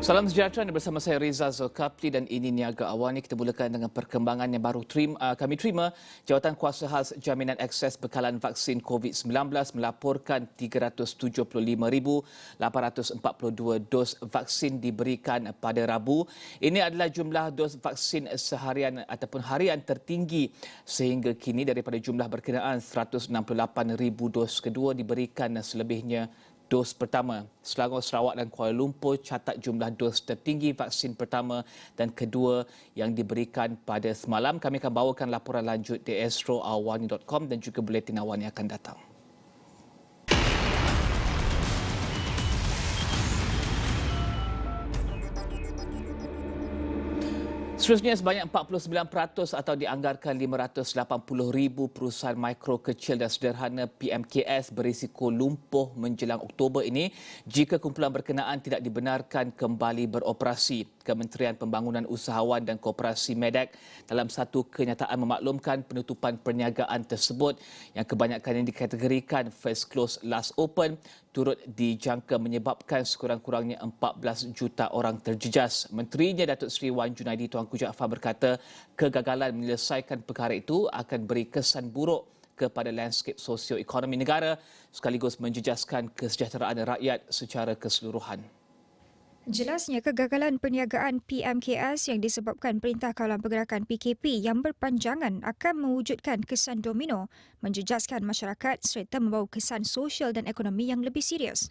Salam sejahtera bersama saya Rizal Zulkafli dan ini Niaga Awal. Kita mulakan dengan perkembangan yang baru kami terima. Jawatan Kuasa Khas Jaminan Akses Bekalan Vaksin COVID-19 melaporkan 375,842 dos vaksin diberikan pada Rabu. Ini adalah jumlah dos vaksin seharian ataupun harian tertinggi sehingga kini daripada jumlah berkenaan 168,000 dos kedua diberikan selebihnya dos pertama. Selangor, Sarawak dan Kuala Lumpur catat jumlah dos tertinggi vaksin pertama dan kedua yang diberikan pada semalam. Kami akan bawakan laporan lanjut di astroawani.com dan juga buletin awal yang akan datang. Seterusnya, sebanyak 49% atau dianggarkan 580,000 perusahaan mikro, kecil dan sederhana PMKS berisiko lumpuh menjelang Oktober ini jika kumpulan berkenaan tidak dibenarkan kembali beroperasi. Kementerian Pembangunan Usahawan dan Koperasi MEDAK dalam satu kenyataan memaklumkan penutupan perniagaan tersebut yang kebanyakannya dikategorikan first close last open turut dijangka menyebabkan sekurang-kurangnya 14 juta orang terjejas. Menterinya Datuk Seri Wan Junaidi Tuanku Jaafar berkata kegagalan menyelesaikan perkara itu akan beri kesan buruk kepada landscape sosioekonomi negara sekaligus menjejaskan kesejahteraan rakyat secara keseluruhan. Jelasnya kegagalan perniagaan PMKS yang disebabkan Perintah Kawalan Pergerakan PKP yang berpanjangan akan mewujudkan kesan domino, menjejaskan masyarakat serta membawa kesan sosial dan ekonomi yang lebih serius.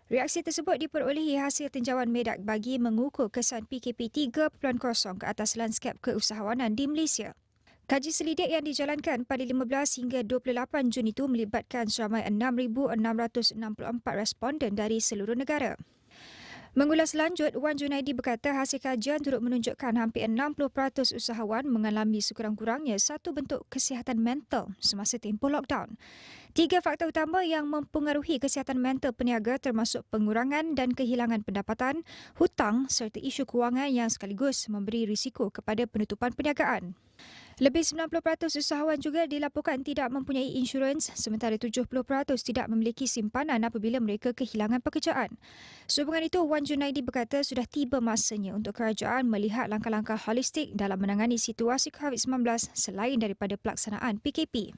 Reaksi tersebut diperolehi hasil tinjauan MEDAK bagi mengukur kesan PKP 3.0 ke atas lanskap keusahawanan di Malaysia. Kaji selidik yang dijalankan pada 15 hingga 28 Jun itu melibatkan seramai 6,664 responden dari seluruh negara. Mengulas lanjut, Wan Junaidi berkata hasil kajian turut menunjukkan hampir 60% usahawan mengalami sekurang-kurangnya satu bentuk kesihatan mental semasa tempoh lockdown. 3 faktor utama yang mempengaruhi kesihatan mental peniaga termasuk pengurangan dan kehilangan pendapatan, hutang serta isu kewangan yang sekaligus memberi risiko kepada penutupan perniagaan. Lebih 90% usahawan juga dilaporkan tidak mempunyai insurans sementara 70% tidak memiliki simpanan apabila mereka kehilangan pekerjaan. Sehubungan itu, Wan Junaidi berkata sudah tiba masanya untuk kerajaan melihat langkah-langkah holistik dalam menangani situasi COVID-19 selain daripada pelaksanaan PKP.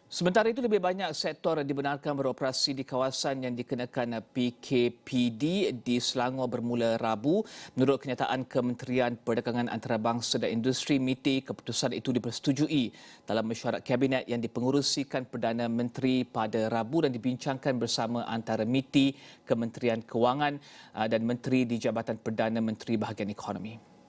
Sementara itu, lebih banyak sektor dibenarkan beroperasi di kawasan yang dikenakan PKPD di Selangor bermula Rabu. Menurut kenyataan Kementerian Perdagangan Antarabangsa dan Industri MITI, keputusan itu dipersetujui dalam mesyuarat Kabinet yang dipengerusikan Perdana Menteri pada Rabu dan dibincangkan bersama antara MITI, Kementerian Kewangan dan Menteri di Jabatan Perdana Menteri Bahagian Ekonomi.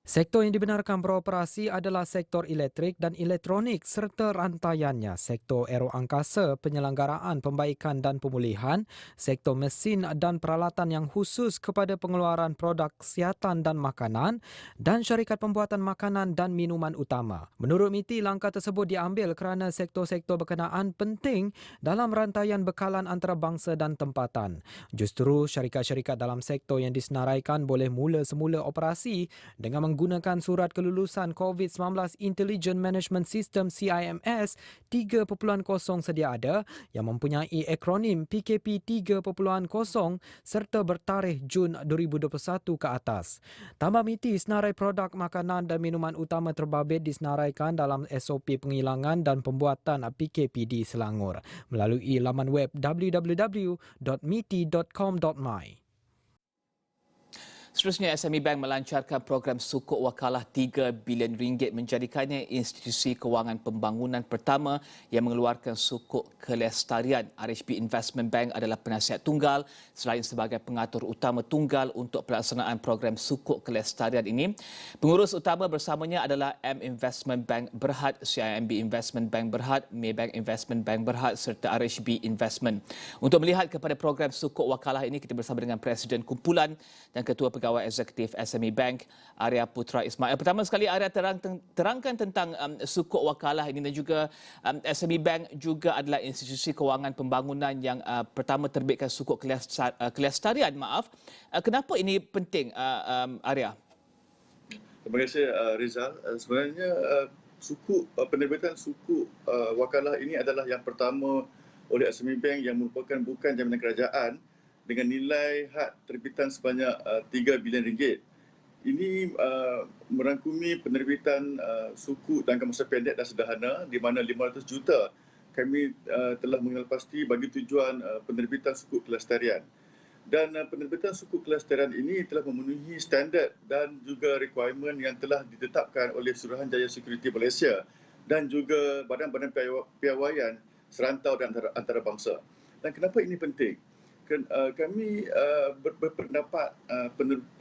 Sektor yang dibenarkan beroperasi adalah sektor elektrik dan elektronik serta rantaiannya, sektor aeroangkasa, penyelenggaraan, pembaikan dan pemulihan, sektor mesin dan peralatan yang khusus kepada pengeluaran produk kesihatan dan makanan, dan syarikat pembuatan makanan dan minuman utama. Menurut MITI, langkah tersebut diambil kerana sektor-sektor berkenaan penting dalam rantaian bekalan antarabangsa dan tempatan. Justru syarikat-syarikat dalam sektor yang disenaraikan boleh mula semula operasi dengan menggunakan surat kelulusan COVID-19 Intelligent Management System CIMS 3.0 sedia ada yang mempunyai akronim PKP 3.0 serta bertarikh Jun 2021 ke atas. Tambah MITI, senarai produk makanan dan minuman utama terbabit disenaraikan dalam SOP penghilangan dan pembuatan PKP di Selangor melalui laman web www.miti.com.my. Seterusnya, SME Bank melancarkan program sukuk wakalah RM3 bilion menjadikannya institusi kewangan pembangunan pertama yang mengeluarkan sukuk kelestarian. RHB Investment Bank adalah penasihat tunggal selain sebagai pengatur utama tunggal untuk pelaksanaan program sukuk kelestarian ini. Pengurus utama bersamanya adalah M Investment Bank Berhad, CIMB Investment Bank Berhad, Maybank Investment Bank Berhad serta RHB Investment. Untuk melihat kepada program sukuk wakalah ini, kita bersama dengan Presiden Kumpulan dan Ketua Pegawai Eksekutif SME Bank, Arya Putra Ismail. Pertama sekali, Arya terangkan tentang sukuk wakalah ini dan juga SME Bank juga adalah institusi kewangan pembangunan yang pertama terbitkan sukuk kelestarian. Kenapa ini penting, Arya? Terima kasih Rizal. Sebenarnya penerbitan sukuk wakalah ini adalah yang pertama oleh SME Bank yang merupakan bukan jaminan kerajaan dengan nilai had terbitan sebanyak 3 bilion ringgit. Ini merangkumi penerbitan suku jangka masa pendek dan sederhana di mana 500 juta kami telah mengenal pasti bagi tujuan penerbitan suku kelestarian. Dan penerbitan suku kelestarian ini telah memenuhi standard dan juga requirement yang telah ditetapkan oleh Suruhanjaya Security Malaysia dan juga badan-badan piawaian serantau dan antarabangsa. Dan kenapa ini penting? Kami berpendapat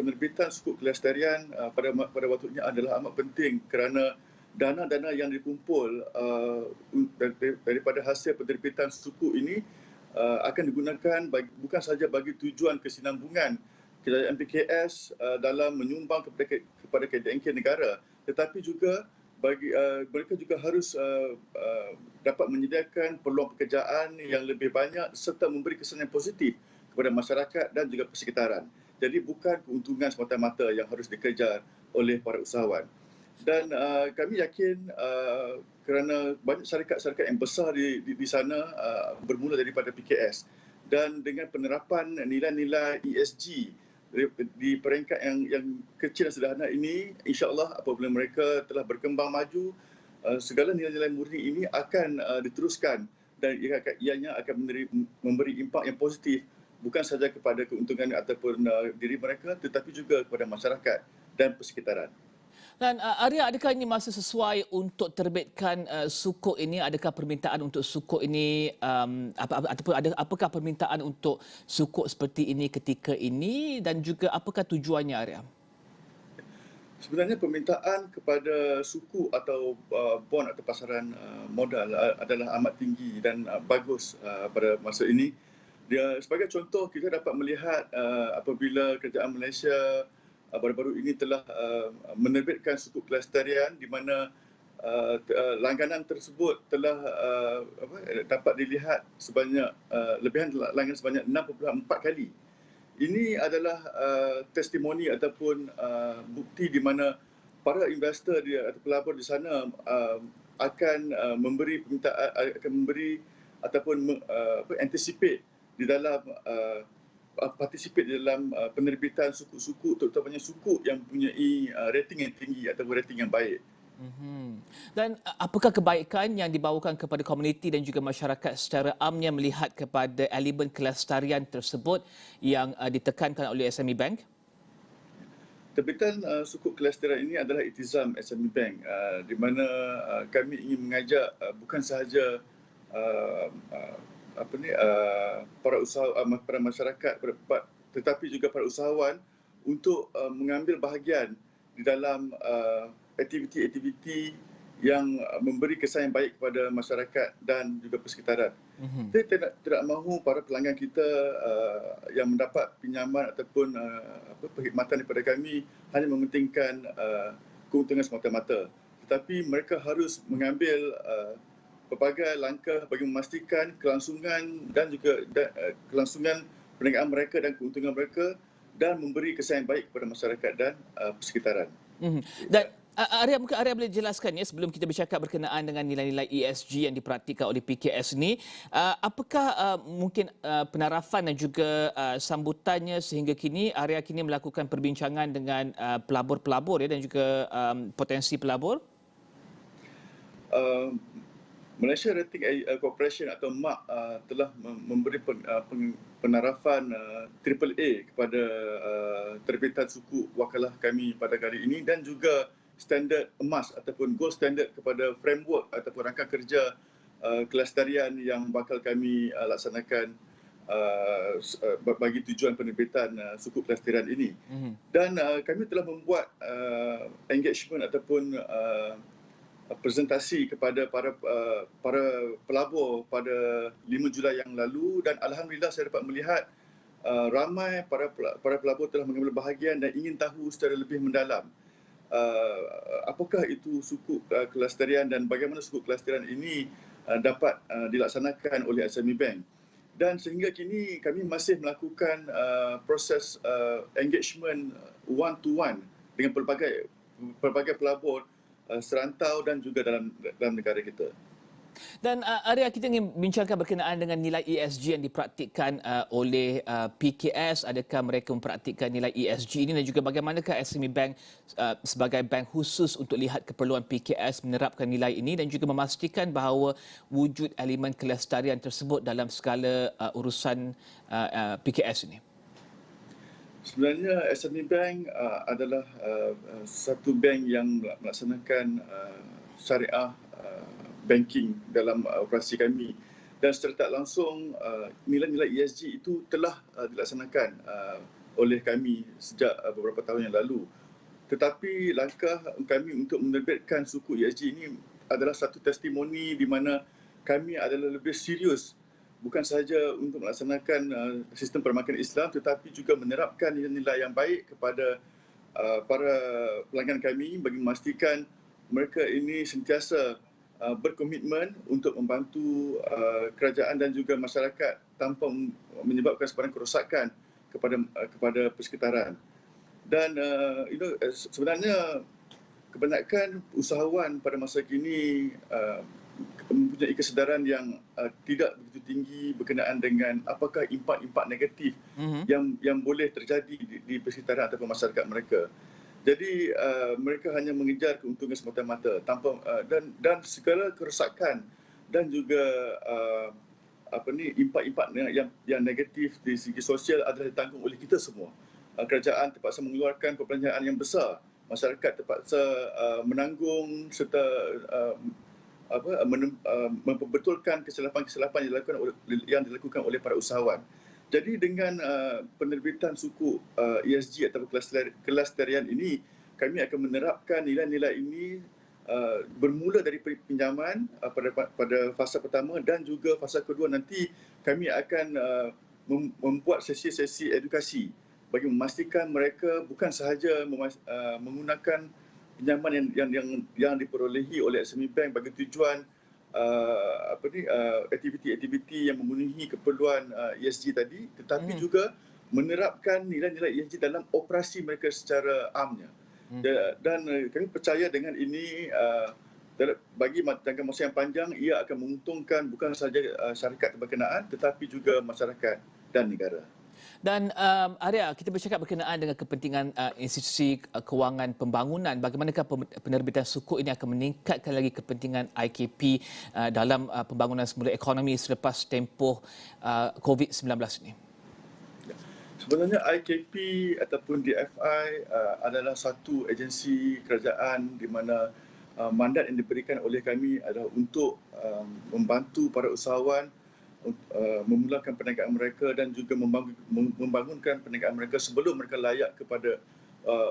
penerbitan suku kelestarian pada waktunya adalah amat penting kerana dana-dana yang dikumpul daripada hasil penerbitan suku ini akan digunakan bukan sahaja bagi tujuan kesinambungan kerajaan PKS dalam menyumbang kepada KDNK negara, tetapi juga mereka juga harus dapat menyediakan peluang pekerjaan yang lebih banyak serta memberi kesan yang positif kepada masyarakat dan juga persekitaran. Jadi bukan keuntungan semata-mata yang harus dikejar oleh para usahawan. Dan kami yakin kerana banyak syarikat-syarikat yang besar di sana bermula daripada PKS dan dengan penerapan nilai-nilai ESG di peringkat yang kecil dan sederhana ini, insya-Allah apabila mereka telah berkembang maju, segala nilai-nilai murni ini akan diteruskan dan ianya akan memberi impak yang positif bukan sahaja kepada keuntungan ataupun diri mereka tetapi juga kepada masyarakat dan persekitaran. Dan Arya, adakah ini masa sesuai untuk terbitkan sukuk ini? Adakah permintaan untuk sukuk ini ataupun apakah permintaan untuk sukuk seperti ini ketika ini dan juga apakah tujuannya, Arya? Sebenarnya permintaan kepada suku atau bond atau pasaran modal adalah amat tinggi dan bagus pada masa ini. Sebagai contoh, kita dapat melihat apabila kerajaan Malaysia baru-baru ini telah menerbitkan suku kelestarian di mana langganan tersebut telah dapat dilihat sebanyak lebihan langganan sebanyak 6.4 kali. Ini adalah testimoni ataupun bukti di mana para investor atau pelabur di sana akan memberi permintaan, akan memberi ataupun anticipate di dalam participate di dalam penerbitan suku-suku, terutamanya suku yang mempunyai rating yang tinggi atau rating yang baik. Dan apakah kebaikan yang dibawakan kepada komuniti dan juga masyarakat secara amnya melihat kepada elemen kelestarian tersebut yang ditekankan oleh SME Bank? Terbitan suku kelestarian ini adalah iktizam SME Bank di mana kami ingin mengajak bukan sahaja para masyarakat tetapi juga para usahawan untuk mengambil bahagian di dalam aktiviti-aktiviti yang memberi kesan yang baik kepada masyarakat dan juga persekitaran. Kita tidak mahu para pelanggan kita yang mendapat pinjaman ataupun perkhidmatan daripada kami hanya mementingkan keuntungan semata-mata, tetapi mereka harus mengambil pelbagai langkah bagi memastikan kelangsungan dan juga kelangsungan perniagaan mereka dan keuntungan mereka dan memberi kesan yang baik kepada masyarakat dan persekitaran. Dan Arya, mungkin Arya boleh jelaskan ya sebelum kita bercakap berkenaan dengan nilai-nilai ESG yang diperhatikan oleh PKS ni, apakah mungkin penarafan dan juga sambutannya sehingga kini Arya kini melakukan perbincangan dengan pelabur-pelabur ya dan juga potensi pelabur? Malaysia Rating Corporation atau MAC telah memberi penarafan AAA kepada terbitan suku wakalah kami pada kali ini dan juga standard emas ataupun gold standard kepada framework ataupun rangka kerja kelestarian yang bakal kami laksanakan bagi tujuan penerbitan suku kelestarian ini. Dan kami telah membuat engagement ataupun presentasi kepada para pelabur pada 5 Julai yang lalu dan alhamdulillah saya dapat melihat ramai para pelabur telah mengambil bahagian dan ingin tahu secara lebih mendalam apakah itu suku kelestarian dan bagaimana suku kelestarian ini dapat dilaksanakan oleh SME Bank. Dan sehingga kini kami masih melakukan proses engagement one to one dengan pelbagai pelabur serantau dan juga dalam negara kita. Dan Arya, kita ingin bincangkan berkenaan dengan nilai ESG yang dipraktikkan oleh PKS. Adakah mereka mempraktikkan nilai ESG ini dan juga bagaimanakah SME Bank sebagai bank khusus untuk lihat keperluan PKS menerapkan nilai ini dan juga memastikan bahawa wujud elemen kelestarian tersebut dalam segala urusan PKS ini? Sebenarnya SME Bank adalah satu bank yang melaksanakan syariah banking dalam operasi kami, dan secara tak langsung nilai-nilai ESG itu telah dilaksanakan oleh kami sejak beberapa tahun yang lalu. Tetapi langkah kami untuk menerbitkan suku ESG ini adalah satu testimoni di mana kami adalah lebih serius bukan sahaja untuk melaksanakan sistem perbankan Islam tetapi juga menerapkan nilai-nilai yang baik kepada para pelanggan kami bagi memastikan mereka ini sentiasa berkomitmen untuk membantu kerajaan dan juga masyarakat tanpa menyebabkan sebarang kerosakan kepada persekitaran. Dan sebenarnya kebanyakan usahawan pada masa kini mempunyai kesedaran yang tidak begitu tinggi berkenaan dengan apakah impak-impak negatif yang boleh terjadi di persekitaran ataupun masyarakat mereka. Jadi mereka hanya mengejar keuntungan semata-mata tanpa dan segala kerosakan dan juga impak-impak yang negatif di segi sosial adalah ditanggung oleh kita semua. Kerajaan terpaksa mengeluarkan perbelanjaan yang besar, masyarakat terpaksa menanggung serta memperbetulkan kesilapan-kesilapan yang dilakukan oleh para usahawan. Jadi dengan penerbitan suku ESG atau kelestarian ini, kami akan menerapkan nilai-nilai ini bermula dari pinjaman pada fasa pertama dan juga fasa kedua nanti kami akan membuat sesi-sesi edukasi bagi memastikan mereka bukan sahaja menggunakan pinjaman yang diperolehi oleh SME Bank bagi tujuan aktiviti-aktiviti yang memenuhi keperluan ESG tadi, tetapi juga menerapkan nilai-nilai ESG dalam operasi mereka secara amnya. Dan kami percaya dengan ini bagi jangka masa yang panjang ia akan menguntungkan bukan sahaja syarikat berkenaan tetapi juga masyarakat dan negara. Dan Arya, kita bercakap berkenaan dengan kepentingan institusi kewangan pembangunan. Bagaimanakah penerbitan sukuk ini akan meningkatkan lagi kepentingan IKP dalam pembangunan semula ekonomi selepas tempoh COVID-19 ini? Sebenarnya IKP ataupun DFI adalah satu agensi kerajaan di mana mandat yang diberikan oleh kami adalah untuk membantu para usahawan memulakan perniagaan mereka dan juga membangunkan perniagaan mereka sebelum mereka layak kepada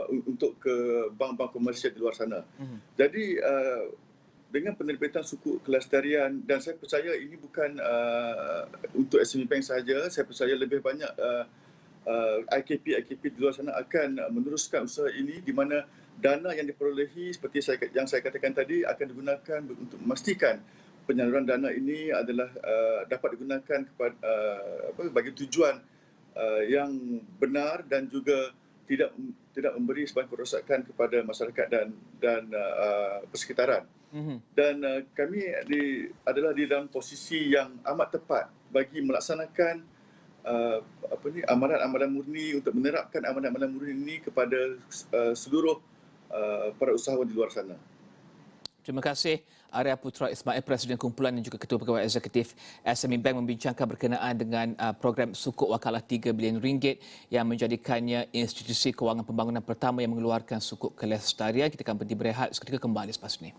untuk ke bank-bank komersial di luar sana. Jadi dengan penerbitan suku kelestarian, dan saya percaya ini bukan untuk SME Bank sahaja, saya percaya lebih banyak IKP di luar sana akan meneruskan usaha ini di mana dana yang diperolehi seperti yang saya katakan tadi akan digunakan untuk memastikan penyaluran dana ini adalah dapat digunakan kepada bagi tujuan yang benar dan juga tidak memberi sebarang kerosakan kepada masyarakat dan persekitaran. Dan kami adalah di dalam posisi yang amat tepat bagi melaksanakan amalan-amalan murni untuk menerapkan amalan-amalan murni ini kepada seluruh para usahawan di luar sana. Terima kasih Arya Putra Ismail, Presiden Kumpulan dan juga Ketua Pegawai Eksekutif SME Bank membincangkan berkenaan dengan program sukuk wakalah RM3 bilion yang menjadikannya institusi kewangan pembangunan pertama yang mengeluarkan sukuk kelestarian. Kita akan berhenti berehat seketika, kembali selepas ini.